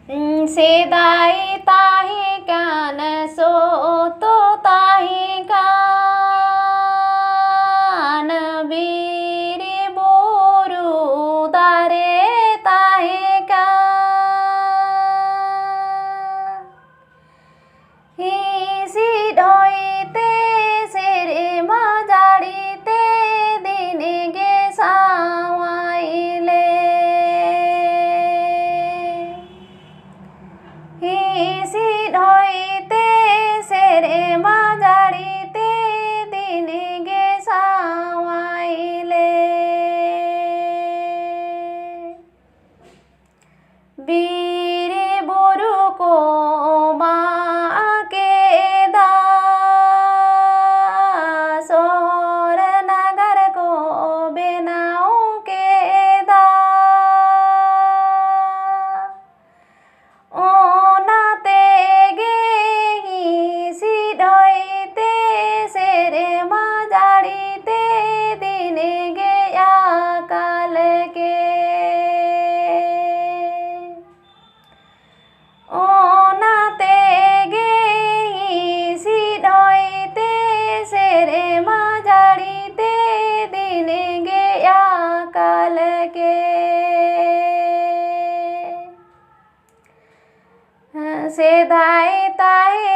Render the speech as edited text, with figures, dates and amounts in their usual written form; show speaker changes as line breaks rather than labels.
सेदाई ताही कान सो तो ताही कान बीरी बोरू दारे ताही कान हिसी ढोईते सेरे मजाड़ीते दिन गे सावाइले हिसी ढोईते सेरे मजाड़ीते दिन गे सावाइले बीरे बोरू को बाके दा सोर नगर को बेनाऊ के दा ओ नाते गे हिसी ढोईते सेरे मजाड़ीते दिन गे आकाल के ओ नाते गे हिसी ढोईते सेरे मजाड़ीते दिन गे आकाल के सेदाई ताही